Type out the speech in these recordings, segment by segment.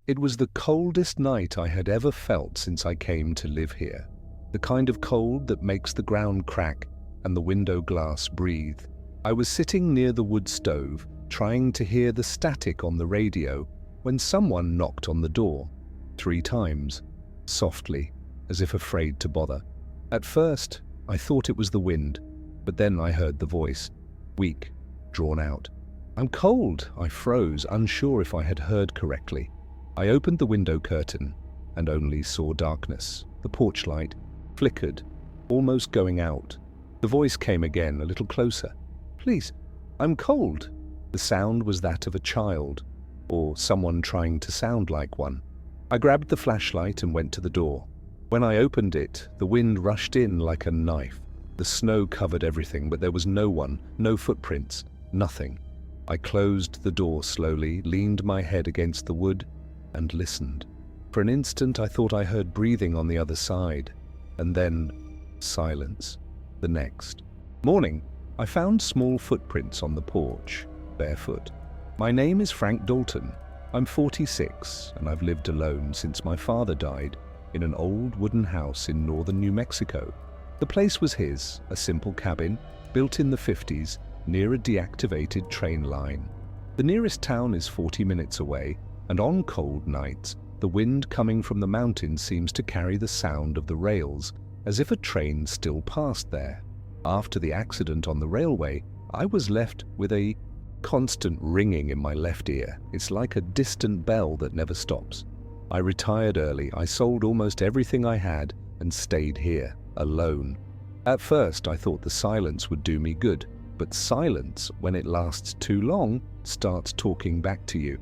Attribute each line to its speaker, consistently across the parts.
Speaker 1: It was the coldest night I had ever felt since I came to live here. The kind of cold that makes the ground crack and the window glass breathe. I was sitting near the wood stove, trying to hear the static on the radio, when someone knocked on the door. 3 times, softly, as if afraid to bother. At first, I thought it was the wind, but then I heard the voice, weak, drawn out. "I'm cold," I froze, unsure if I had heard correctly. I opened the window curtain and only saw darkness. The porch light flickered, almost going out. The voice came again, a little closer. "Please, I'm cold." The sound was that of a child, or someone trying to sound like one. I grabbed the flashlight and went to the door. When I opened it, the wind rushed in like a knife. The snow covered everything, but there was no one, no footprints, nothing. I closed the door slowly, leaned my head against the wood, and listened. For an instant I thought I heard breathing on the other side, and then silence. The next morning, I found small footprints on the porch, barefoot. "My name is Frank Dalton. I'm 46, and I've lived alone since my father died in an old wooden house in northern New Mexico. The place was his, a simple cabin, built in the 50s, near a deactivated train line. The nearest town is 40 minutes away, and on cold nights, the wind coming from the mountains seems to carry the sound of the rails, as if a train still passed there. After the accident on the railway, I was left with a constant ringing in my left ear. It's like a distant bell that never stops. I retired early. I sold almost everything I had and stayed here, alone. At first, I thought the silence would do me good, but silence, when it lasts too long, starts talking back to you.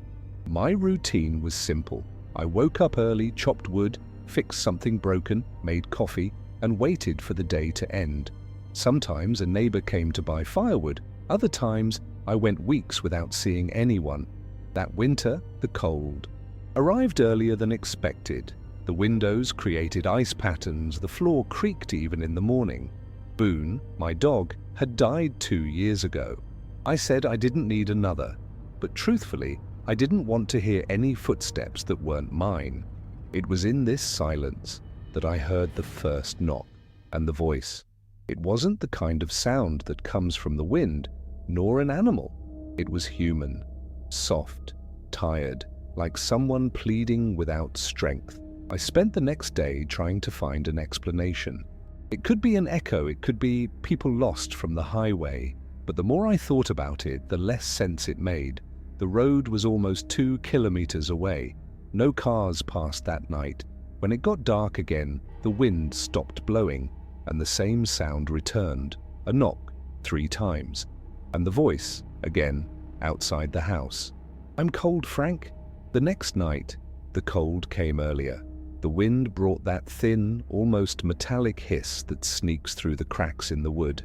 Speaker 1: My routine was simple. I woke up early, chopped wood, fixed something broken, made coffee, and waited for the day to end. Sometimes a neighbor came to buy firewood. Other times, I went weeks without seeing anyone. That winter, the cold arrived earlier than expected. The windows created ice patterns, the floor creaked even in the morning. Boone, my dog, had died 2 years ago. I said I didn't need another, but truthfully, I didn't want to hear any footsteps that weren't mine. It was in this silence that I heard the first knock and the voice. It wasn't the kind of sound that comes from the wind, nor an animal. It was human, soft, tired, like someone pleading without strength. I spent the next day trying to find an explanation. It could be an echo, it could be people lost from the highway, but the more I thought about it, the less sense it made. The road was almost 2 kilometers away. No cars passed that night. When it got dark again, the wind stopped blowing, and the same sound returned. A knock 3 times. And the voice, again, outside the house. "I'm cold, Frank." The next night, the cold came earlier. The wind brought that thin, almost metallic hiss that sneaks through the cracks in the wood.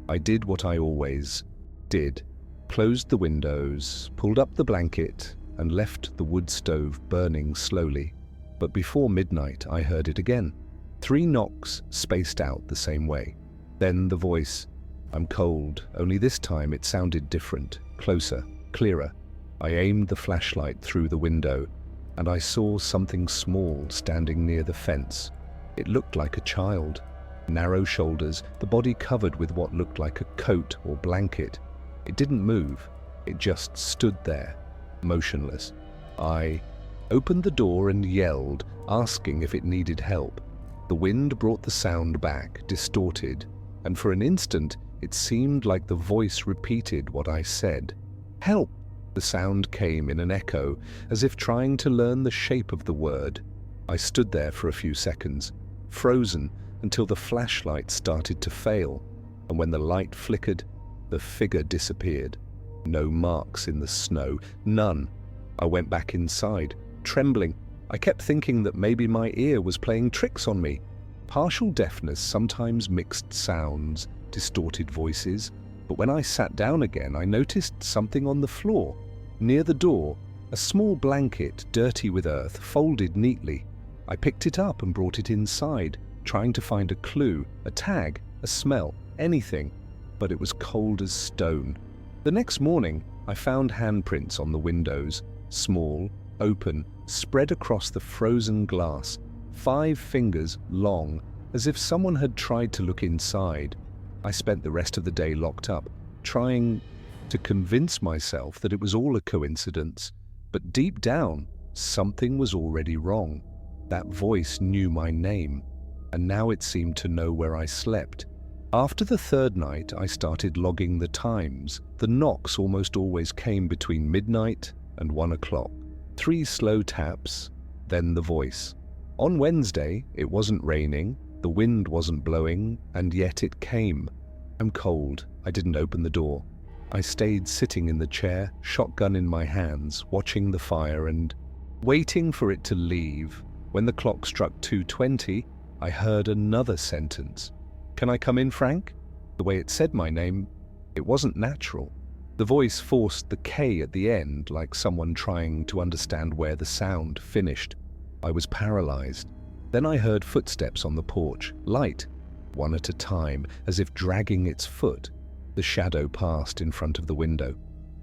Speaker 1: I did what I always did. Closed the windows, pulled up the blanket, and left the wood stove burning slowly. But before midnight, I heard it again. 3 knocks spaced out the same way. Then the voice, "I'm cold," only this time it sounded different, closer, clearer. I aimed the flashlight through the window, and I saw something small standing near the fence. It looked like a child. Narrow shoulders, the body covered with what looked like a coat or blanket. It didn't move. It just stood there, motionless. I opened the door and yelled, asking if it needed help. The wind brought the sound back, distorted, and for an instant it seemed like the voice repeated what I said. "Help!" The sound came in an echo, as if trying to learn the shape of the word. I stood there for a few seconds, frozen, until the flashlight started to fail, and when the light flickered, the figure disappeared. No marks in the snow, none. I went back inside, trembling. I kept thinking that maybe my ear was playing tricks on me. Partial deafness, sometimes mixed sounds, distorted voices. But when I sat down again, I noticed something on the floor. Near the door, a small blanket, dirty with earth, folded neatly. I picked it up and brought it inside, trying to find a clue, a tag, a smell, anything. But it was cold as stone. The next morning, I found handprints on the windows, small, open, spread across the frozen glass, 5 fingers long, as if someone had tried to look inside. I spent the rest of the day locked up, trying to convince myself that it was all a coincidence. But deep down, something was already wrong. That voice knew my name, and now it seemed to know where I slept. After the 3rd night, I started logging the times. The knocks almost always came between midnight and 1 o'clock. 3 slow taps, then the voice. On Wednesday, it wasn't raining, the wind wasn't blowing, and yet it came. I'm cold. I didn't open the door. I stayed sitting in the chair, shotgun in my hands, watching the fire and waiting for it to leave. When the clock struck 2:20, I heard another sentence. "Can I come in, Frank?" The way it said my name, it wasn't natural. The voice forced the K at the end, like someone trying to understand where the sound finished. I was paralyzed. Then I heard footsteps on the porch, light, one at a time, as if dragging its foot. The shadow passed in front of the window.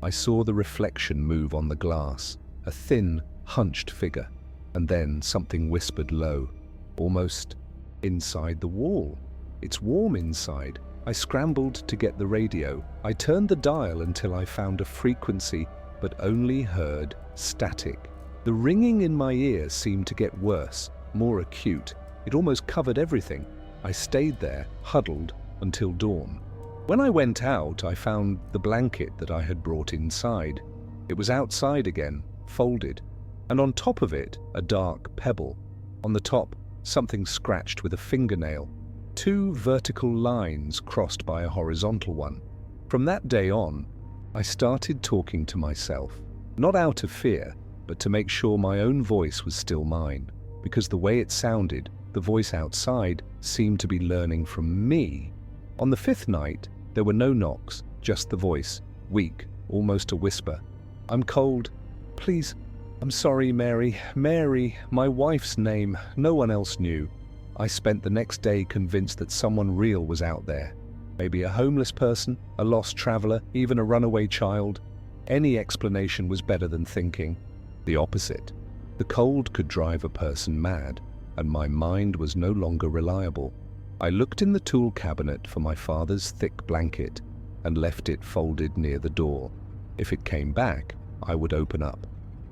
Speaker 1: I saw the reflection move on the glass, a thin, hunched figure, and then something whispered low, almost inside the wall. "It's warm inside." I scrambled to get the radio. I turned the dial until I found a frequency, but only heard static. The ringing in my ear seemed to get worse, more acute. It almost covered everything. I stayed there, huddled, until dawn. When I went out, I found the blanket that I had brought inside. It was outside again, folded, and on top of it, a dark pebble. On the top, something scratched with a fingernail. 2 vertical lines crossed by a horizontal one. From that day on, I started talking to myself, not out of fear, but to make sure my own voice was still mine, because the way it sounded, the voice outside, seemed to be learning from me. On the 5th night, there were no knocks, just the voice, weak, almost a whisper. "I'm cold. Please. I'm sorry, Mary. Mary, my wife's name. No one else knew." I spent the next day convinced that someone real was out there. Maybe a homeless person, a lost traveler, even a runaway child. Any explanation was better than thinking the opposite. The cold could drive a person mad, and my mind was no longer reliable. I looked in the tool cabinet for my father's thick blanket and left it folded near the door. If it came back, I would open up.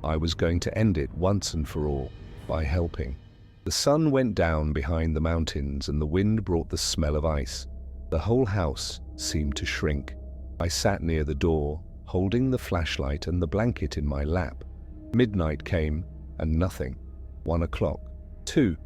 Speaker 1: I was going to end it once and for all by helping. The sun went down behind the mountains and the wind brought the smell of ice. The whole house seemed to shrink. I sat near the door, holding the flashlight and the blanket in my lap. Midnight came and nothing. 1 o'clock. 2.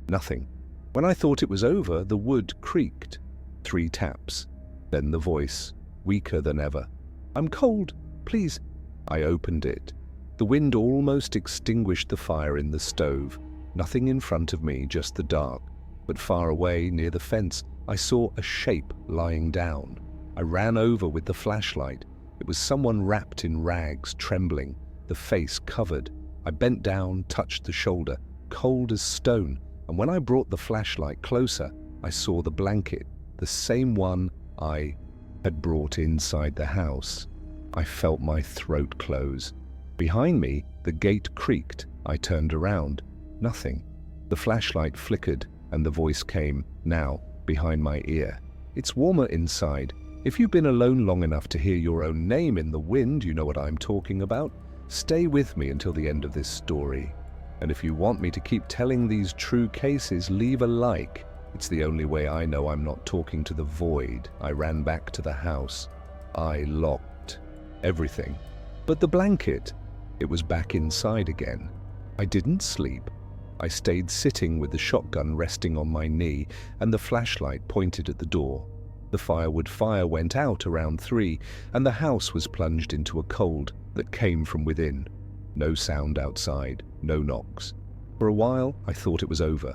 Speaker 1: Nothing. When I thought it was over, the wood creaked. 3 taps. Then the voice, weaker than ever. "I'm cold. Please." I opened it. The wind almost extinguished the fire in the stove. Nothing in front of me, just the dark. But far away, near the fence, I saw a shape lying down. I ran over with the flashlight. It was someone wrapped in rags, trembling, the face covered. I bent down, touched the shoulder, cold as stone, and when I brought the flashlight closer, I saw the blanket, the same one I had brought inside the house. I felt my throat close. Behind me, the gate creaked. I turned around. Nothing. The flashlight flickered, and the voice came, now, behind my ear. "It's warmer inside. If you've been alone long enough to hear your own name in the wind, you know what I'm talking about. Stay with me until the end of this story. And if you want me to keep telling these true cases, leave a like. It's the only way I know I'm not talking to the void." I ran back to the house. I locked everything. But the blanket, it was back inside again. I didn't sleep. I stayed sitting with the shotgun resting on my knee and the flashlight pointed at the door. The firewood fire went out around 3, and the house was plunged into a cold that came from within. No sound outside, no knocks. For a while, I thought it was over.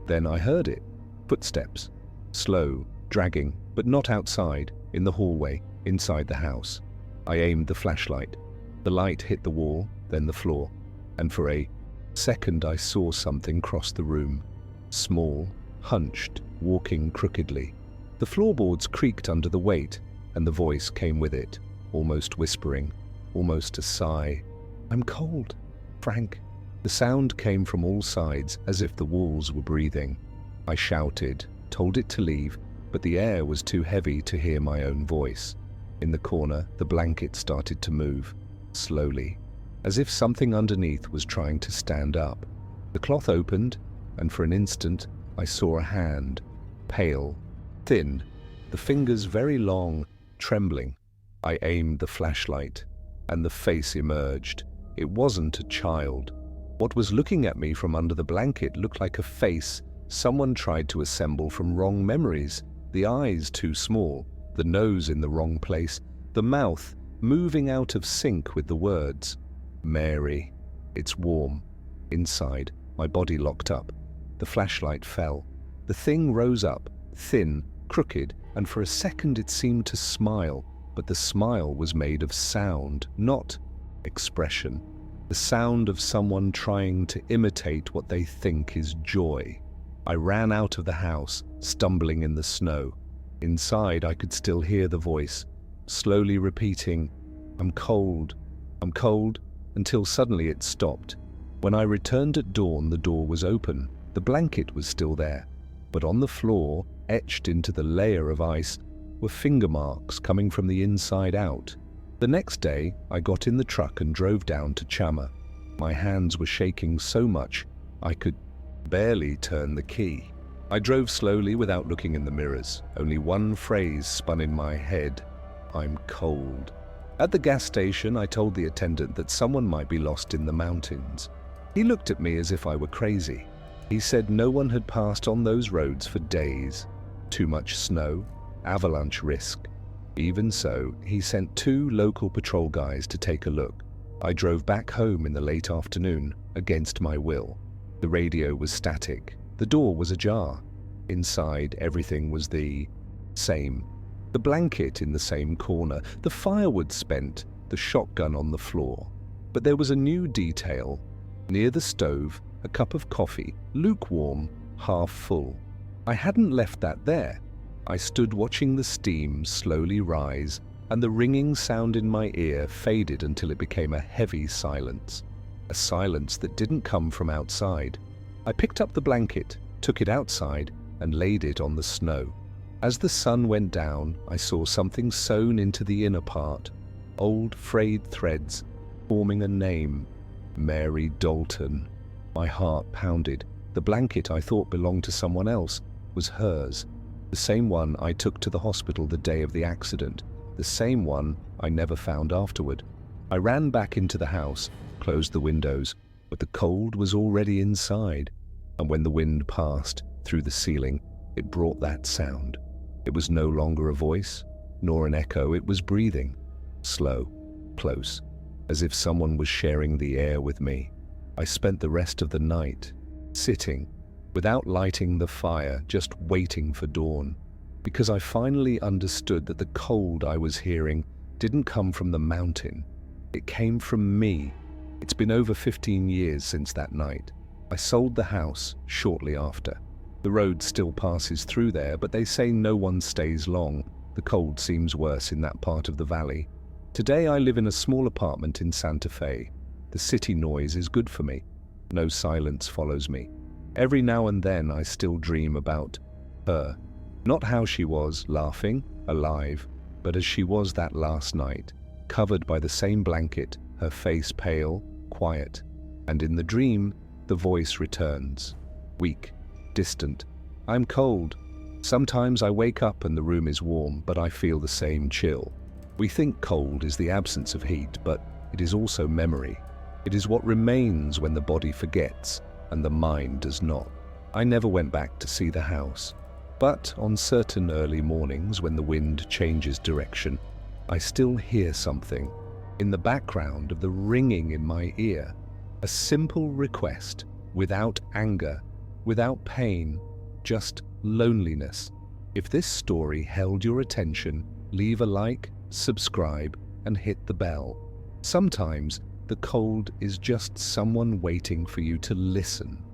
Speaker 1: Then I heard it. Footsteps. Slow, dragging, but not outside, in the hallway, inside the house. I aimed the flashlight. The light hit the wall, then the floor, and for a second I saw something cross the room. Small, hunched, walking crookedly. The floorboards creaked under the weight, and the voice came with it, almost whispering, almost a sigh. "I'm cold, Frank. The sound came from all sides, as if the walls were breathing. I shouted, told it to leave, but the air was too heavy to hear my own voice. In the corner, the blanket started to move, slowly, as if something underneath was trying to stand up. The cloth opened, and for an instant, I saw a hand, pale, thin, the fingers very long, trembling. I aimed the flashlight, and the face emerged. It wasn't a child. What was looking at me from under the blanket looked like a face someone tried to assemble from wrong memories. The eyes too small, the nose in the wrong place, the mouth moving out of sync with the words. Mary. It's warm. Inside, my body locked up. The flashlight fell. The thing rose up, thin, crooked, and for a second it seemed to smile, but the smile was made of sound, not expression. The sound of someone trying to imitate what they think is joy. I ran out of the house, stumbling in the snow. Inside, I could still hear the voice, slowly repeating, I'm cold, until suddenly it stopped. When I returned at dawn, the door was open. The blanket was still there, but on the floor, etched into the layer of ice, were finger marks coming from the inside out. The next day, I got in the truck and drove down to Chama. My hands were shaking so much, I could barely turn the key. I drove slowly without looking in the mirrors. Only one phrase spun in my head, I'm cold. At the gas station, I told the attendant that someone might be lost in the mountains. He looked at me as if I were crazy. He said no one had passed on those roads for days. Too much snow, avalanche risk. Even so, he sent 2 local patrol guys to take a look. I drove back home in the late afternoon, against my will. The radio was static. The door was ajar. Inside, everything was the same. The blanket in the same corner, the firewood spent, the shotgun on the floor. But there was a new detail. Near the stove, a cup of coffee, lukewarm, half full. I hadn't left that there. I stood watching the steam slowly rise, and the ringing sound in my ear faded until it became a heavy silence. A silence that didn't come from outside. I picked up the blanket, took it outside, and laid it on the snow. As the sun went down, I saw something sewn into the inner part, old frayed threads, forming a name, Mary Dalton. My heart pounded. The blanket I thought belonged to someone else was hers. The same one I took to the hospital the day of the accident. The same one I never found afterward. I ran back into the house, closed the windows, but the cold was already inside. And when the wind passed through the ceiling, it brought that sound. It was no longer a voice, nor an echo. It was breathing, slow, close, as if someone was sharing the air with me. I spent the rest of the night sitting, without lighting the fire, just waiting for dawn, because I finally understood that the cold I was hearing didn't come from the mountain. It came from me. It's been over 15 years since that night. I sold the house shortly after. The road still passes through there, but they say no one stays long. The cold seems worse in that part of the valley. Today I live in a small apartment in Santa Fe. The city noise is good for me. No silence follows me. Every now and then I still dream about her. Not how she was, laughing, alive, but as she was that last night, covered by the same blanket, her face pale, quiet. And in the dream, the voice returns, weak, distant. I'm cold. Sometimes I wake up and the room is warm, but I feel the same chill. We think cold is the absence of heat, but it is also memory. It is what remains when the body forgets and the mind does not. I never went back to see the house, but on certain early mornings when the wind changes direction, I still hear something in the background of the ringing in my ear. A simple request, without anger, without pain, just loneliness. If this story held your attention, leave a like, subscribe, and hit the bell. Sometimes the cold is just someone waiting for you to listen.